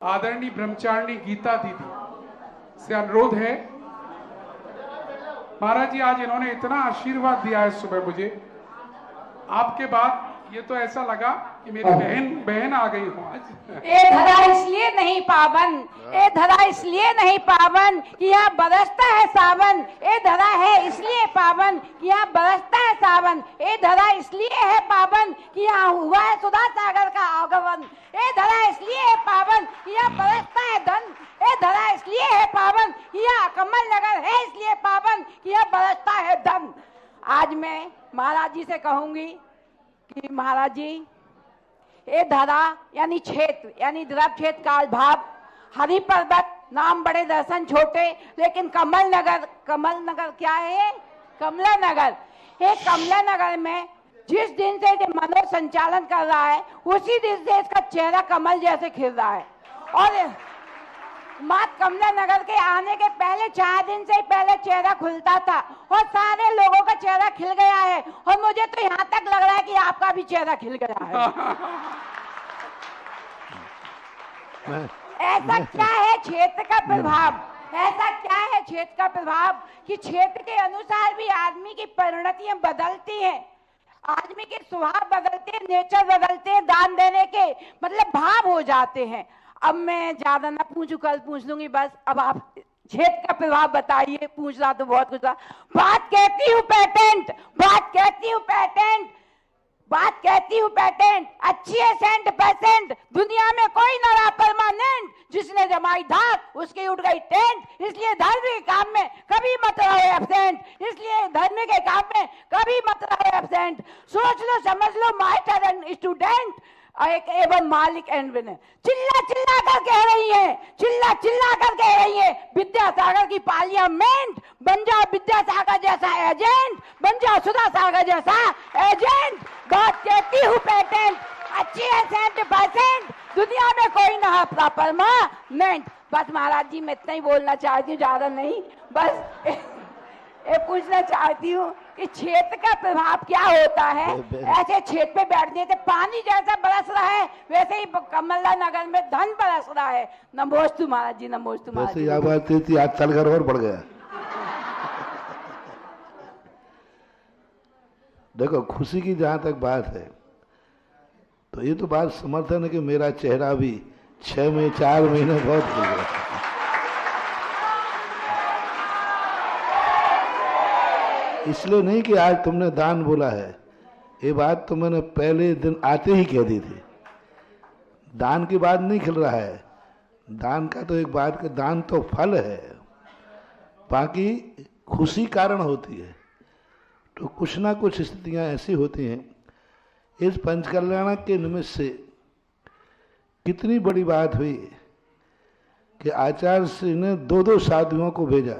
आदरणीय ब्रह्मचारिणी गीता दीदी से अनुरोध है। महाराज जी, आज इन्होंने इतना आशीर्वाद दिया है सुबह मुझे, आपके बाद ये तो ऐसा लगा कि मेरी बहन आ गई हूँ आज। ए धरा इसलिए नहीं पावन, ए धरा इसलिए नहीं पावन कि यहाँ बरसता है सावन। ए धरा है इसलिए पावन कि यहाँ बरसता है सावन। ए धरा इसलिए है पावन कि यहाँ हुआ है सुधा सागर का आगमन। ए धरा इसलिए है पावन कि यहाँ बरसता है धन। ए धरा इसलिए है पावन कि यहाँ कमल नगर है, इसलिए पावन कि यहाँ बरसता है धन। आज मैं महाराज जी से कहूंगी कि महाराज जी, ये धरा यानी क्षेत्र यानी द्रव क्षेत्र काल भाव, हरि पर्वत नाम बड़े दर्शन छोटे, लेकिन कमल नगर क्या है? कमला नगर। ये कमला नगर में जिस दिन से ये मनोज संचालन कर रहा है, उसी दिन से इसका चेहरा कमल जैसे खिल रहा है। और माँ कमला नगर के आने के पहले 4 दिन से पहले चेहरा खुलता था और सारे लोगों का चेहरा खिल गया है। और मुझे तो यहाँ तक लग रहा है कि आपका भी चेहरा खिल गया है। ऐसा क्या है क्षेत्र का प्रभाव? ऐसा क्या है क्षेत्र का प्रभाव कि क्षेत्र के अनुसार भी आदमी की परिणतियां बदलती हैं, आदमी के स्वभाव बदलते हैं, नेचर बदलते हैं, दान देने के मतलब भाव हो जाते हैं। अब मैं ज्यादा ना पूछूं, कल पूछ लूंगी बस। अब आप क्षेत्र का प्रभाव बताइए। पूछना तो बहुत कुछ था। बात कहती हूँ पैटेंट, बात कहती हूँ पैटेंट, बात कहती हूँ पैटेंट। अच्छी है सेंट परसेंट, दुनिया में कोई न रहा परमानेंट। जिसने जमाई धाक उसकी उठ गई टेंट। इसलिए धर्म के काम में कभी मत रहो एब्सेंट, इसलिए धर्म के काम में कभी मत रहो एब्सेंट। सोच लो समझ लो मास्टर एंड स्टूडेंट, एक एवं मालिक एंड विनर। चिल्ला चिल्ला कर कह रही है, चिल्ला चिल्ला कर कह रही है, विद्यासागर की पार्लियामेंट। बन जाओ विद्यासागर जैसा एजेंट, बन जाओ सुधा सागर जैसा एजेंट। बात कहती हूँ पेटेंट, अच्छी है सेंट परसेंट, दुनिया में कोई ना है परमानेंट। बस महाराज जी, मैं इतना ही बोलना चाहती हूँ, ज्यादा नहीं। बस ये पूछना चाहती हूँ कि क्षेत्र का प्रभाव क्या होता है। ऐसे क्षेत्र पे बैठने से पानी जैसा बरस रहा है, वैसे ही कमला नगर में धन बरस रहा है। नमोस्तु महाराज जी, नमोस्तु महाराज जी। यह बात थी, आज साल घर और बढ़ गया। देखो, खुशी की जहां तक बात है तो ये तो बात समर्थन है कि मेरा चेहरा भी 4 महीने बहुत खिल गया। इसलिए नहीं कि आज तुमने दान बोला है, ये बात तो मैंने पहले दिन आते ही कह दी थी। दान की बात नहीं खिल रहा है, दान का तो एक बात का दान तो फल है, बाकी खुशी कारण होती है। तो कुछ ना कुछ स्थितियां ऐसी होती हैं। इस पंचकल्याण के निमित्त से कितनी बड़ी बात हुई कि आचार्य श्री ने 2 साधुओं को भेजा,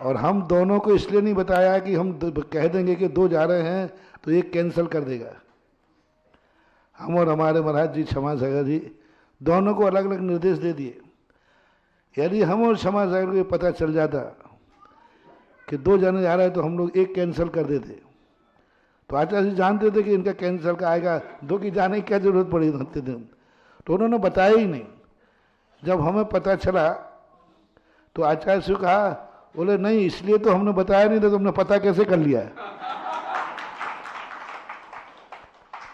और हम दोनों को इसलिए नहीं बताया कि हम कह देंगे कि 2 जा रहे हैं तो एक कैंसिल कर देगा। हम और हमारे महाराज जी क्षमा सागर जी दोनों को अलग अलग निर्देश दे दिए। यदि हम और क्षमा सागर को पता चल जाता कि 2 जाने जा रहे हैं तो हम लोग एक कैंसिल कर देते। तो आचार्य जी जानते थे कि इनका कैंसिल का आएगा, 2 की जाने की क्या जरूरत पड़ी होते दिन, तो उन्होंने बताया ही नहीं। जब हमें पता चला तो आचार्य से कहा, बोले नहीं इसलिए तो हमने बताया नहीं था, तुमने पता कैसे कर लिया है।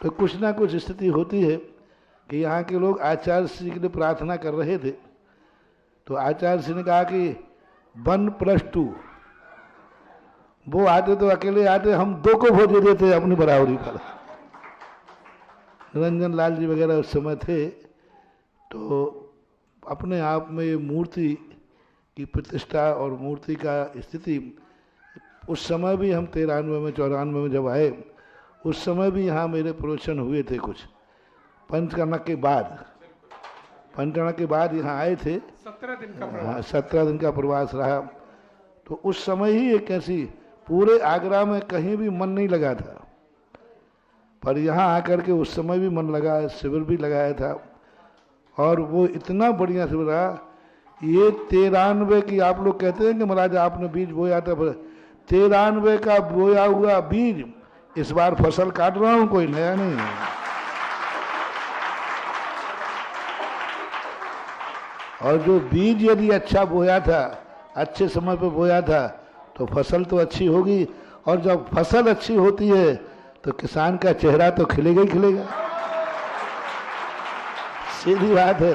तो कुछ ना कुछ स्थिति होती है कि यहाँ के लोग आचार्य श्री के लिए प्रार्थना कर रहे थे, तो आचार्य श्री ने कहा कि 1+2, वो आते तो अकेले आते, हम 2 को वोट दे देते अपनी बराबरी पर। निरंजन लाल जी वगैरह उस समय थे। तो अपने आप में ये मूर्ति की प्रतिष्ठा और मूर्ति का स्थिति, उस समय भी हम 93 में 94 में जब आए, उस समय भी यहाँ मेरे प्रवचन हुए थे कुछ पंचकर्म के बाद। पंचकर्म के बाद यहाँ आए थे, 17 दिन का प्रवास रहा। तो उस समय ही एक ऐसी, पूरे आगरा में कहीं भी मन नहीं लगा था, पर यहाँ आकर के उस समय भी मन लगा, शिविर भी लगाया था। और वो इतना बढ़िया शिविर रहा। ये 93 की आप लोग कहते हैं कि महाराज आपने बीज बोया था, 93 का बोया हुआ बीज इस बार फसल काट रहा हूं, कोई नया नहीं है। और जो बीज यदि अच्छा बोया था, अच्छे समय पे बोया था, तो फसल तो अच्छी होगी। और जब फसल अच्छी होती है तो किसान का चेहरा तो खिलेगा ही खिलेगा। सीधी बात है।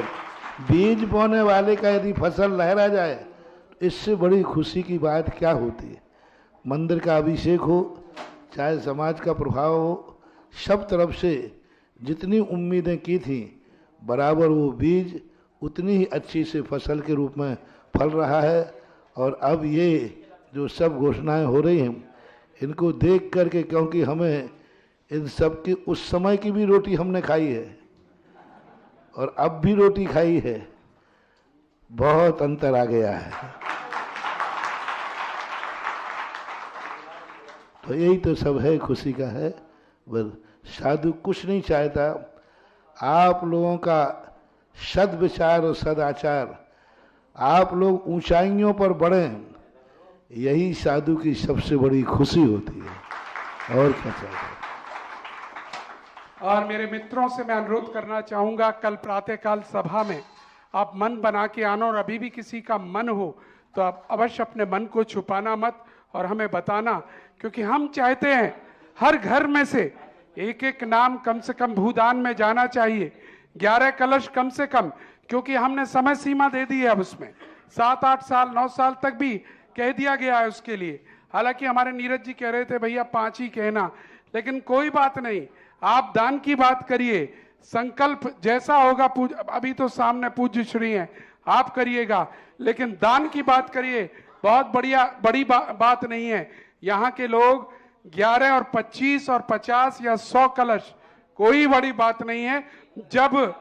बीज बोने वाले का यदि फसल लहरा जाए, इससे बड़ी खुशी की बात क्या होती है। मंदिर का अभिषेक हो, चाहे समाज का प्रभाव हो, सब तरफ से जितनी उम्मीदें की थी, बराबर वो बीज उतनी ही अच्छी से फसल के रूप में फल रहा है। और अब ये जो सब घोषणाएं हो रही हैं, इनको देख करके, क्योंकि हमें इन सब की उस समय की भी रोटी हमने खाई है और अब भी रोटी खाई है, बहुत अंतर आ गया है। तो यही तो सब है, खुशी का है। बस साधु कुछ नहीं चाहता, आप लोगों का सद्विचार और सदाचार, आप लोग ऊंचाइयों पर बढ़ें, यही साधु की सबसे बड़ी खुशी होती है। और क्या चाहिए। और मेरे मित्रों से मैं अनुरोध करना चाहूंगा, कल प्रातःकाल सभा में आप मन बना के आना, और अभी भी किसी का मन हो तो आप अवश्य अपने मन को छुपाना मत और हमें बताना, क्योंकि हम चाहते हैं हर घर में से एक एक नाम कम से कम भूदान में जाना चाहिए। 11 कलश कम से कम, क्योंकि हमने समय सीमा दे दी है। अब उसमें 7-8 साल 9 साल तक भी कह दिया गया है उसके लिए। हालांकि हमारे नीरज जी कह रहे थे भैया 5 ही कहना, लेकिन कोई बात नहीं, आप दान की बात करिए। संकल्प जैसा होगा, अभी तो सामने पूज्य श्री हैं, आप करिएगा, लेकिन दान की बात करिए। बहुत बड़ी बात नहीं है। यहाँ के लोग 11 और 25 और 50 या 100 कलश, कोई बड़ी बात नहीं है, जब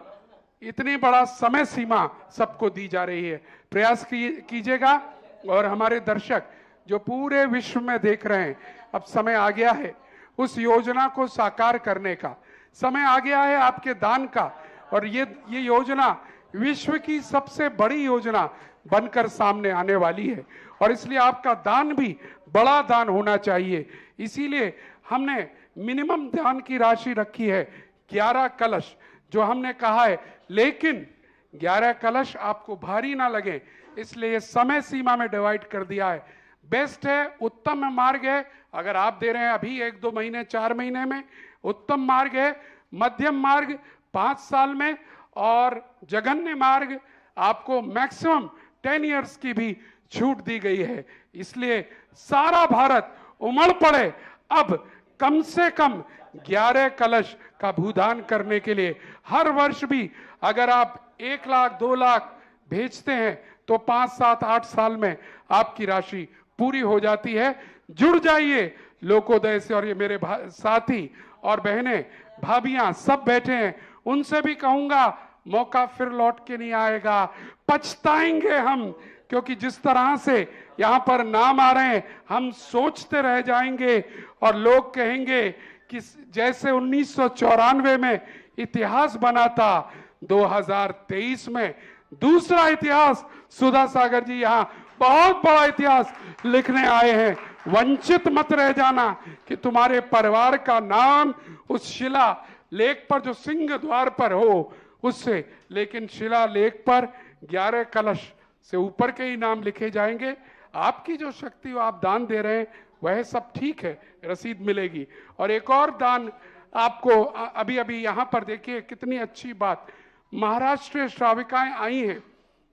इतनी बड़ा समय सीमा सबको दी जा रही है। प्रयास कीजिएगा। और हमारे दर्शक जो पूरे विश्व में देख रहे हैं, अब समय आ गया है उस योजना को साकार करने का, समय आ गया है आपके दान का। और ये योजना विश्व की सबसे बड़ी योजना बनकर सामने आने वाली है, और इसलिए आपका दान भी बड़ा दान होना चाहिए। इसीलिए हमने मिनिमम दान की राशि रखी है 11 कलश, जो हमने कहा है, लेकिन 11 कलश आपको भारी ना लगे, इसलिए समय सीमा में डिवाइड कर दिया है। बेस्ट है, उत्तम मार्ग है। अगर आप दे रहे हैं अभी 1-2 महीने 4 महीने में, उत्तम मार्ग है। मध्यम मार्ग 5 साल में, और जघन्य मार्ग आपको मैक्सिमम 10 इयर्स की भी छूट दी गई है। इसलिए सारा भारत उमड़ पड़े अब कम से कम 11 कलश का भूदान करने के लिए। हर वर्ष भी अगर आप 1 लाख 2 लाख भेजते हैं तो 5, 7, 8 साल में आपकी राशि पूरी हो जाती है। जुड़ जाइए लोकोदय से। और ये मेरे साथी और बहनें, भाभियां सब बैठे हैं, उनसे भी कहूंगा मौका फिर लौट के नहीं आएगा, पछताएंगे हम, क्योंकि जिस तरह से यहाँ पर नाम आ रहे हैं, हम सोचते रह जाएंगे और लोग कहेंगे कि जैसे 1994 में इतिहास बना था, 2023 में दूसरा इतिहास सुधा सागर जी यहाँ बहुत बड़ा इतिहास लिखने आए हैं। वंचित मत रह जाना कि तुम्हारे परिवार का नाम उस शिला लेख पर, जो सिंह द्वार पर हो, उससे, लेकिन शिला लेख पर 11 कलश से ऊपर के ही नाम लिखे जाएंगे। आपकी जो शक्ति हो, आप दान दे रहे हैं, वह सब ठीक है, रसीद मिलेगी। और एक और दान आपको अभी यहाँ पर देखिए, कितनी अच्छी बात, महाराष्ट्र श्राविकाएं आई हैं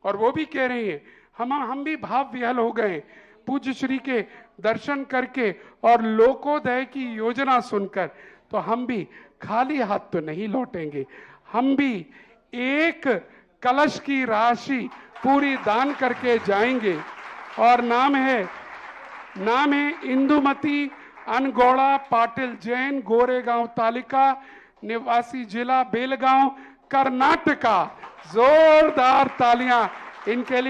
और वो भी कह रही हैं, हम भी भाव विहल हो गए पूज्य श्री के दर्शन करके और लोकोदय की योजना सुनकर। तो हम भी खाली हाथ तो नहीं लौटेंगे, हम भी 1 कलश की राशि पूरी दान करके जाएंगे। और नाम है इंदुमती अनगौड़ा पाटिल जैन, गोरेगांव तालिका निवासी, जिला बेलगांव, कर्नाटका। जोरदार तालियां इनके लिए।